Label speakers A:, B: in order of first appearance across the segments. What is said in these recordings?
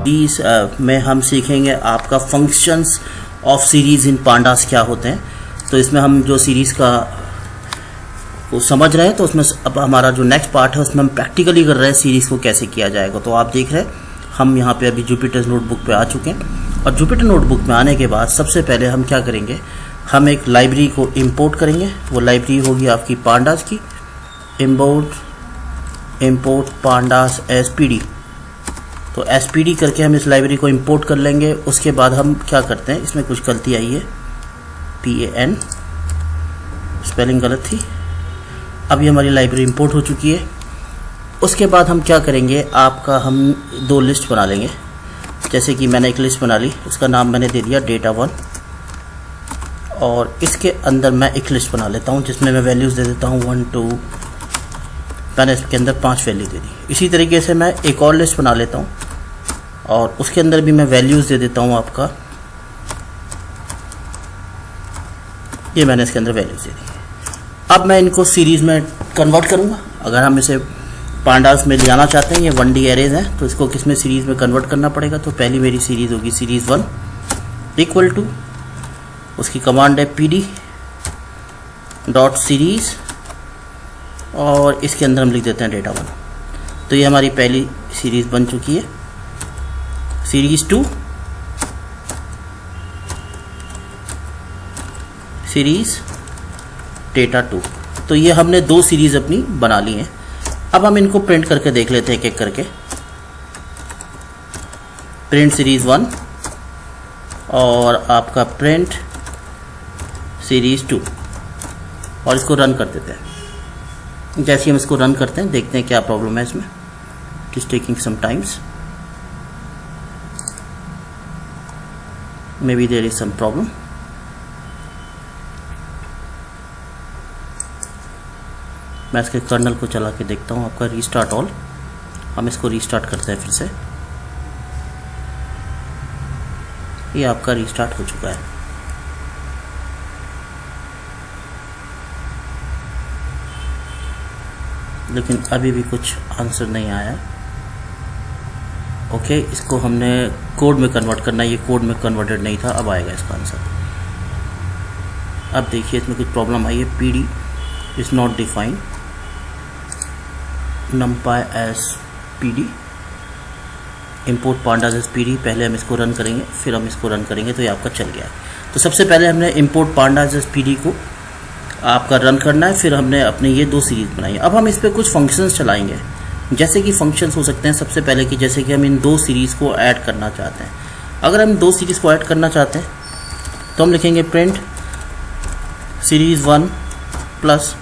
A: इस में हम सीखेंगे आपका functions of series in pandas क्या होते हैं। तो इसमें हम जो सीरीज़ का वो समझ रहे हैं, तो उसमें अब हमारा जो नेक्स्ट पार्ट है उसमें हम प्रैक्टिकली कर रहे हैं सीरीज़ को कैसे किया जाएगा। तो आप देख रहे हैं हम यहाँ पे अभी जुपिटर नोटबुक पे आ चुके हैं, और जुपिटर नोटबुक में आने के बाद सबसे पहले हम क्या करेंगे, हम एक लाइब्रेरी को इंपोर्ट करेंगे। वो लाइब्रेरी होगी आपकी पांडास की, इंपोर्ट पांडास एसपीडी। तो एसपीडी करके हम इस लाइब्रेरी को इंपोर्ट कर लेंगे। उसके बाद हम क्या करते हैं, इसमें कुछ गलती आई है, PAN स्पेलिंग गलत थी। अभी हमारी लाइब्रेरी इंपोर्ट हो चुकी है। उसके बाद हम क्या करेंगे, आपका हम दो लिस्ट बना लेंगे। जैसे कि मैंने एक लिस्ट बना ली, उसका नाम मैंने दे दिया data1, और इसके अंदर मैं एक लिस्ट बना लेता हूँ जिसमें मैं वैल्यूज़ दे देता हूँ 1 2, मैंने इसके अंदर 5 वैल्यू दे दी। इसी तरीके से मैं एक और लिस्ट बना लेता हूँ और उसके अंदर भी मैं वैल्यूज़ दे देता हूँ आपका, ये मैंने इसके अंदर वैल्यूज़ दे दी। अब मैं इनको सीरीज़ में कन्वर्ट करूँगा। अगर हम इसे पांडास में ले आना चाहते हैं, ये 1D एरेज हैं, तो इसको किस में सीरीज़ में कन्वर्ट करना पड़ेगा। तो पहली मेरी सीरीज़ होगी सीरीज़ 1 इक्वल टू, उसकी कमांड है pd.series, और इसके अंदर हम लिख देते हैं data1। तो ये हमारी पहली सीरीज़ बन चुकी है। Series 2, series data2। तो ये हमने दो सीरीज़ अपनी बना ली हैं। अब हम इनको प्रिंट करके देख लेते हैं एक एक करके। प्रिंट सीरीज़ 1 और आपका प्रिंट सीरीज़ 2, और इसको रन कर देते हैं। जैसे हम इसको रन करते हैं, देखते हैं क्या प्रॉब्लम है इसमें। It is taking some times, maybe there is some problem. मैं इसके कर्नल को चला के देखता हूँ, आपका रीस्टार्ट ऑल। हम इसको रीस्टार्ट करते हैं फिर से। ये आपका रीस्टार्ट हो चुका है। लेकिन अभी भी कुछ आंसर नहीं आया। ओके, इसको हमने कोड में कन्वर्ट करना है। ये कोड में कन्वर्टेड नहीं था, अब आएगा इसका आंसर। अब देखिए इसमें कुछ प्रॉब्लम आई है। PD is not defined, numpy as PD, import pandas as PD। पहले हम इसको रन करेंगे, फिर हम इसको रन करेंगे। तो ये आपका चल गया। तो सबसे पहले हमने import pandas as PD को आपका रन करना है, फिर हमने अपने ये दो सीरीज बनाई। अब हम इस पर कुछ फंक्शंस चलाएंगे। जैसे कि फंक्शंस हो सकते हैं सबसे पहले कि जैसे कि हम इन दो सीरीज़ को ऐड करना चाहते हैं। अगर हम दो सीरीज़ को ऐड करना चाहते हैं तो हम लिखेंगे प्रिंट सीरीज़ 1 प्लस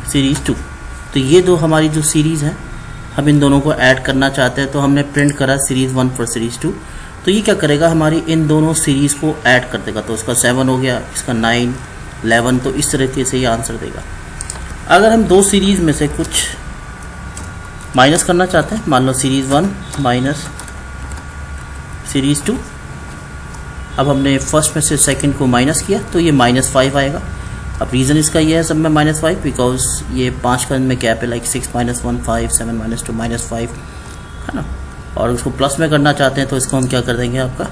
A: सीरीज़ 2। तो ये दो हमारी जो सीरीज़ हैं, हम इन दोनों को ऐड करना चाहते हैं। तो हमने प्रिंट करा सीरीज़ 1 फॉर सीरीज़ 2। तो ये क्या करेगा, हमारी इन दोनों सीरीज़ को ऐड कर देगा। तो इसका 7 हो गया, इसका 9 11। तो इस तरीके से ये आंसर देगा। अगर हम दो सीरीज़ में से कुछ माइनस करना चाहते हैं, मान लो सीरीज़ 1 माइनस सीरीज़ 2। अब हमने फर्स्ट में से सेकंड को माइनस किया, तो ये -5 आएगा। अब रीज़न इसका ये है सब में -5, बिकॉज ये 5 का इनमें गैप है, लाइक 6 - 1 5, 7 - 2 -5 है ना। और उसको प्लस में करना चाहते हैं तो इसको हम क्या कर देंगे, आपका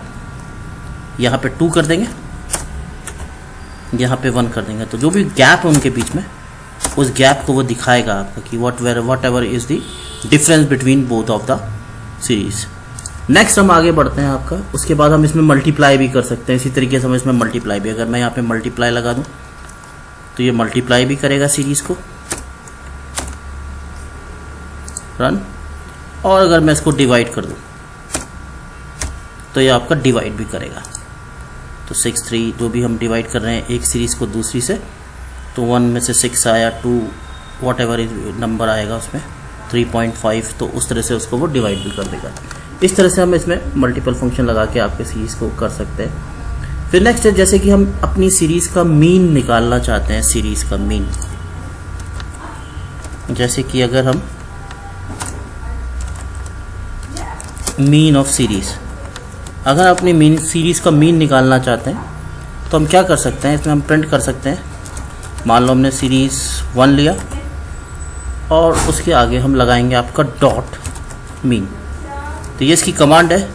A: यहाँ पे 2 कर देंगे, यहाँ पे 1 कर देंगे। तो जो भी गैप है उनके बीच में, उस गैप को वो दिखाएगा आपका कि what ever is the difference between both of the series. Next हम आगे बढ़ते हैं आपका। उसके बाद हम इसमें मल्टीप्लाई भी कर सकते हैं। इसी तरीके से हम इसमें मल्टीप्लाई भी, अगर मैं यहाँ पे मल्टीप्लाई लगा दूँ तो ये मल्टीप्लाई भी करेगा सीरीज को, रन। और अगर मैं इसको डिवाइड कर दूं तो ये आपका डिवाइड भी करेगा। तो 6 3 जो भी हम डिवाइड कर रहे हैं एक सीरीज को दूसरी से, तो 1 में से 6 आया, 2 वॉट एवर नंबर आएगा उसमें 3.5, तो उस तरह से उसको वो डिवाइड भी कर देगा। इस तरह से हम इसमें मल्टीपल फंक्शन लगा के आपके सीरीज को कर सकते हैं। फिर नेक्स्ट है, जैसे कि हम अपनी सीरीज का मीन निकालना चाहते हैं। सीरीज का मीन, जैसे कि अगर हम मीन ऑफ सीरीज, अगर अपनी मीन सीरीज का मीन निकालना चाहते हैं तो हम क्या कर सकते हैं, इसमें हम प्रिंट कर सकते हैं। मान लो हमने सीरीज 1 लिया और उसके आगे हम लगाएंगे आपका डॉट मीन। तो ये इसकी कमांड है।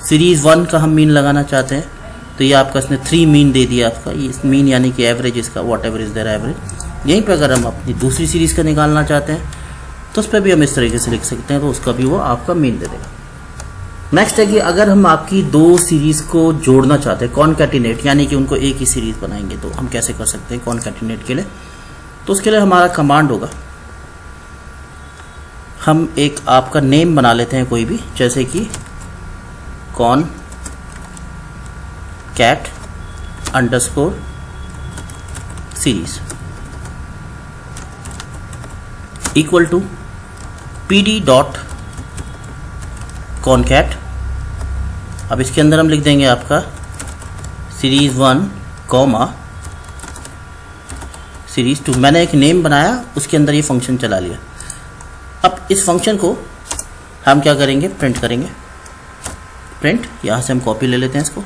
A: सीरीज़ 1 का हम मीन लगाना चाहते हैं, तो ये आपका इसने 3 मीन दे दिया आपका, ये मीन यानी कि एवरेज इसका, what ever is there average. यहीं पर अगर हम अपनी दूसरी सीरीज़ का निकालना चाहते हैं तो उस पर भी हम इस तरीके से लिख सकते हैं, तो उसका भी वो आपका मीन दे देगा। नेक्स्ट है कि अगर हम आपकी दो सीरीज़ को जोड़ना चाहते हैं, कॉनकैटिनेट, यानी कि उनको एक ही सीरीज़ बनाएंगे, तो हम कैसे कर सकते हैं कॉनकैटिनेट के लिए? तो उसके लिए हमारा कमांड होगा, हम एक आपका नेम बना लेते हैं कोई भी, जैसे कि concat underscore series equal to pd dot concat. अब इसके अंदर हम लिख देंगे आपका सीरीज 1 कॉमा सीरीज 2। मैंने एक नेम बनाया, उसके अंदर ये फंक्शन चला लिया। अब इस फंक्शन को हम क्या करेंगे, प्रिंट करेंगे। प्रिंट, यहाँ से हम कॉपी ले लेते हैं इसको।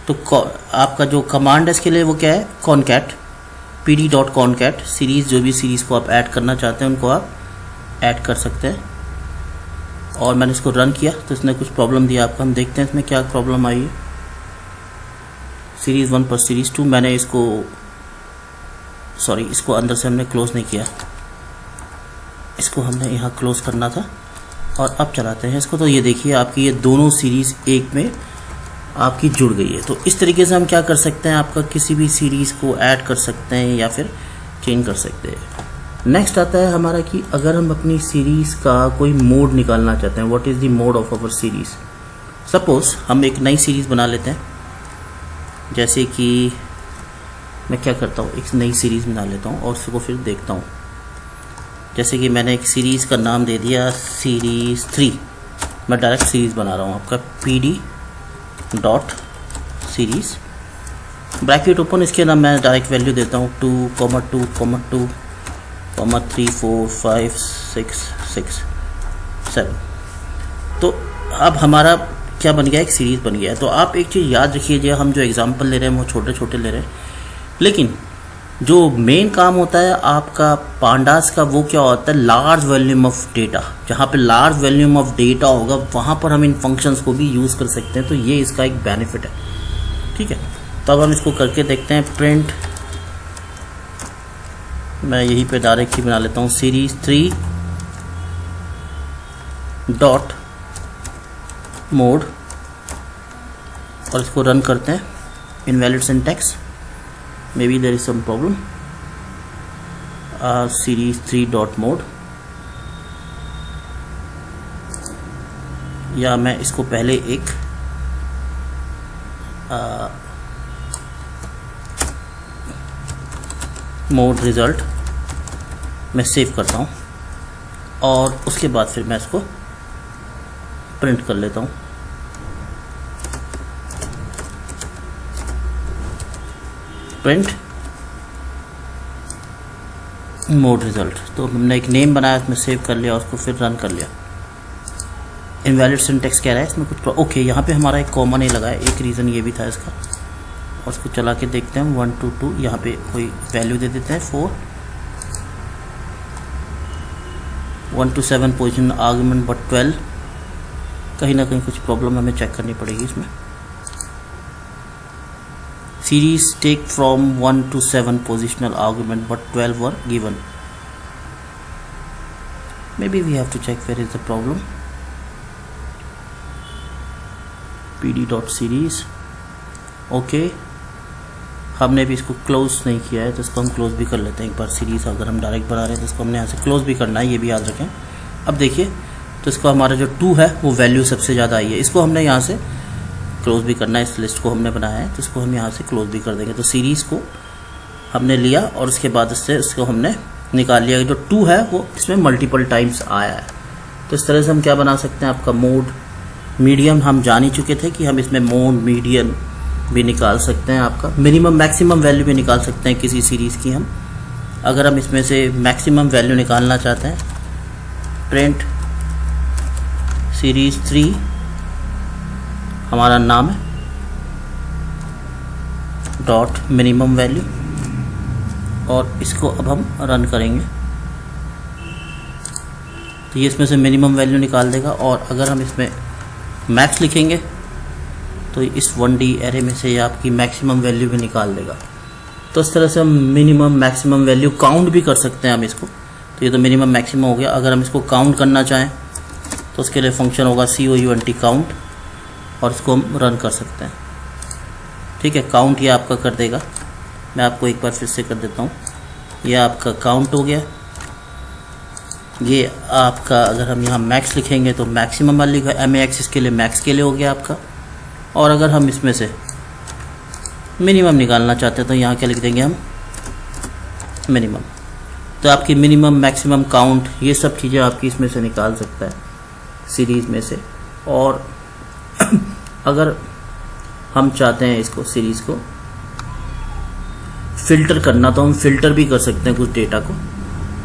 A: तो आपका जो कमांड है इसके लिए वो क्या है, concat pd dot concat series, जो भी सीरीज़ को आप ऐड करना चाहते हैं उनको आप ऐड कर सकते हैं। और मैंने इसको रन किया तो इसने कुछ प्रॉब्लम दिया आपको, हम देखते हैं इसमें क्या प्रॉब्लम आई है। सीरीज़ 1 पर सीरीज़ 2, मैंने इसको इसको अंदर से हमने क्लोज नहीं किया, इसको हमने यहाँ क्लोज करना था। और अब चलाते हैं इसको, तो ये देखिए आपकी ये दोनों सीरीज़ एक में आपकी जुड़ गई है। तो इस तरीके से हम क्या कर सकते हैं, आपका किसी भी सीरीज़ को ऐड कर सकते हैं या फिर चेंज कर सकते हैं। नेक्स्ट आता है हमारा कि अगर हम अपनी सीरीज़ का कोई मोड निकालना चाहते हैं, what is the mode of our series. Suppose हम एक नई सीरीज़ बना लेते हैं, जैसे कि मैं क्या करता हूँ, एक नई सीरीज़ बना लेता हूँ और उसको फिर देखता हूँ। जैसे कि मैंने एक सीरीज़ का नाम दे दिया सीरीज़ 3, मैं डायरेक्ट सीरीज़ बना रहा हूँ आपका pd dot series bracket open, इसके नाम मैं डायरेक्ट वैल्यू देता हूँ 2,2,2,3 4 5 6 6 7। तो अब हमारा क्या बन गया, एक सीरीज़ बन गया है। तो आप एक चीज़ याद रखिए, हम जो एग्जांपल ले रहे हैं वो छोटे छोटे ले रहे हैं, लेकिन जो मेन काम होता है आपका पांडास का वो क्या होता है, लार्ज वॉल्यूम ऑफ डेटा। जहाँ पे लार्ज वॉल्यूम ऑफ डेटा होगा वहाँ पर हम इन फंक्शंस को भी यूज़ कर सकते हैं, तो ये इसका एक बेनिफिट है। ठीक है, तो अब हम इसको करके देखते हैं। प्रिंट, मैं यहीं पे डायरेक्ट ही बना लेता हूँ सीरीज 3 डॉट मोड, और इसको रन करते हैं। Invalid syntax, maybe there is some problem. Series 3 dot mode, या मैं इसको पहले एक मोड रिजल्ट मैं सेव करता हूँ और उसके बाद फिर मैं इसको प्रिंट कर लेता हूँ। प्रिंट मोड रिजल्ट, तो हमने एक नेम बनाया, उसमें सेव कर लिया, उसको फिर रन कर लिया। इनवैलिड सिंटैक्स कह रहा है इसमें कुछ ओके, यहाँ पे हमारा एक कॉमा नहीं लगा है, एक रीज़न ये भी था इसका। और उसको चला के देखते हैं 1 2 2, यहाँ पे कोई वैल्यू दे देते हैं 4 1 to 7 पोजिशन आर्गुमेंट बट 12। कहीं ना कहीं कुछ प्रॉब्लम हमें चेक करनी पड़ेगी इसमें। Series take from 1 to 7 positional argument but 12 were given. Maybe we have to check where is the problem. pd dot series, okay, हमने भी इसको क्लोज नहीं किया है तो इसको हम क्लोज भी कर लेते हैं एक बार। सीरीज अगर हम डायरेक्ट बना रहे हैं तो इसको हमने यहाँ से क्लोज भी करना है, ये भी याद रखें। अब देखिए तो इसको हमारा जो 2 है वो वैल्यू सबसे ज़्यादा आई है, इसको हमने यहाँ से क्लोज भी करना है। इस लिस्ट को हमने बनाया है तो इसको हम यहाँ से क्लोज भी कर देंगे। तो सीरीज़ को हमने लिया और उसके बाद इससे इसको हमने निकाल लिया। जो 2 है वो इसमें मल्टीपल टाइम्स आया है। तो इस तरह से हम क्या बना सकते हैं, आपका मोड मीडियम हम जान ही चुके थे कि हम इसमें मोड मीडियम भी निकाल सकते हैं, आपका मिनिमम मैक्सिमम वैल्यू भी निकाल सकते हैं किसी सीरीज़ की हम। अगर हम इसमें से मैक्सिमम वैल्यू निकालना चाहते हैं, प्रिंट सीरीज 3 हमारा नाम है डॉट मिनिमम वैल्यू, और इसको अब हम रन करेंगे तो ये इसमें से मिनिमम वैल्यू निकाल देगा। और अगर हम इसमें मैक्स लिखेंगे तो इस 1D एरे में से ये आपकी मैक्सिमम वैल्यू भी निकाल देगा। तो इस तरह से हम मिनिमम मैक्सिमम वैल्यू काउंट भी कर सकते हैं हम इसको। तो ये तो मिनिमम मैक्सिमम हो गया। अगर हम इसको काउंट करना चाहें तो उसके लिए फंक्शन होगा COUNT काउंट, और इसको हम रन कर सकते हैं। ठीक है, काउंट ये आपका कर देगा। मैं आपको एक बार फिर से कर देता हूँ। ये आपका काउंट हो गया। ये आपका अगर हम यहाँ मैक्स लिखेंगे तो मैक्सिमम वाली MAX इसके लिए मैक्स के लिए हो गया आपका। और अगर हम इसमें से मिनिमम निकालना चाहते हैं तो यहाँ क्या लिख देंगे हम, मिनिमम। तो आपकी मिनिमम मैक्सिमम काउंट ये सब चीज़ें आपकी इसमें से निकाल सकता है सीरीज़ में से। और अगर हम चाहते हैं इसको सीरीज़ को फ़िल्टर करना तो हम फ़िल्टर भी कर सकते हैं कुछ डेटा को।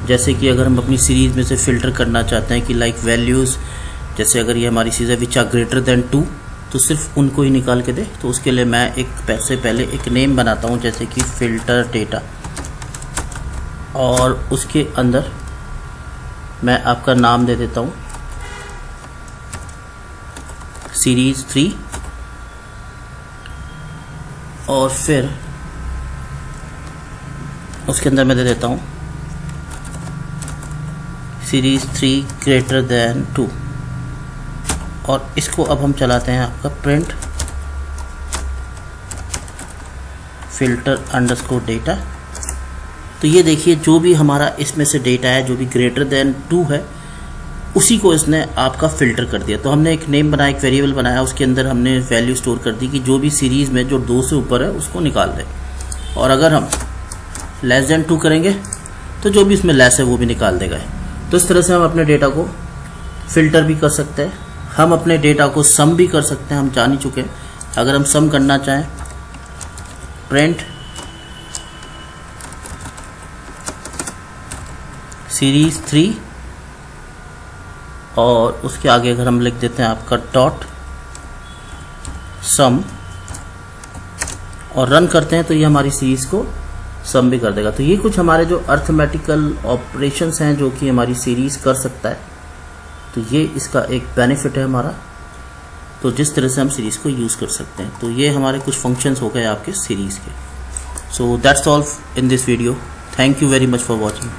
A: जैसे कि अगर हम अपनी सीरीज़ में से फ़िल्टर करना चाहते हैं कि लाइक वैल्यूज़, जैसे अगर ये हमारी सीरीज़ है विच आर ग्रेटर देन 2 तो सिर्फ उनको ही निकाल के दे। तो उसके लिए मैं एक पैसे पहले एक नेम बनाता हूँ जैसे कि फ़िल्टर डेटा, और उसके अंदर मैं आपका नाम दे देता हूँ सीरीज़ 3, और फिर उसके अंदर मैं दे देता हूँ सीरीज़ 3 ग्रेटर देन 2। और इसको अब हम चलाते हैं आपका प्रिंट फिल्टर अंडरस्कोर डेटा। तो ये देखिए जो भी हमारा इसमें से डेटा है जो भी ग्रेटर देन 2 है उसी को इसने आपका फ़िल्टर कर दिया। तो हमने एक नेम बनाया, एक वेरिएबल बनाया, उसके अंदर हमने वैल्यू स्टोर कर दी कि जो भी सीरीज़ में जो 2 से ऊपर है उसको निकाल दे। और अगर हम लेस देन 2 करेंगे तो जो भी इसमें लेस है वो भी निकाल देगा। तो इस तरह से हम अपने डेटा को फ़िल्टर भी कर सकते हैं। हम अपने डेटा को सम भी कर सकते हैं, हम जान ही चुके हैं। अगर हम सम करना चाहें प्रिंट सीरीज़ 3 और उसके आगे अगर हम लिख देते हैं आपका डॉट सम और रन करते हैं तो ये हमारी सीरीज़ को सम भी कर देगा। तो ये कुछ हमारे जो अर्थमेटिकल ऑपरेशंस हैं जो कि हमारी सीरीज़ कर सकता है। तो ये इसका एक बेनिफिट है हमारा। तो जिस तरह से हम सीरीज़ को यूज़ कर सकते हैं, तो ये हमारे कुछ फंक्शंस हो गए आपके सीरीज़ के। So that's all in this video. Thank you very much for watching.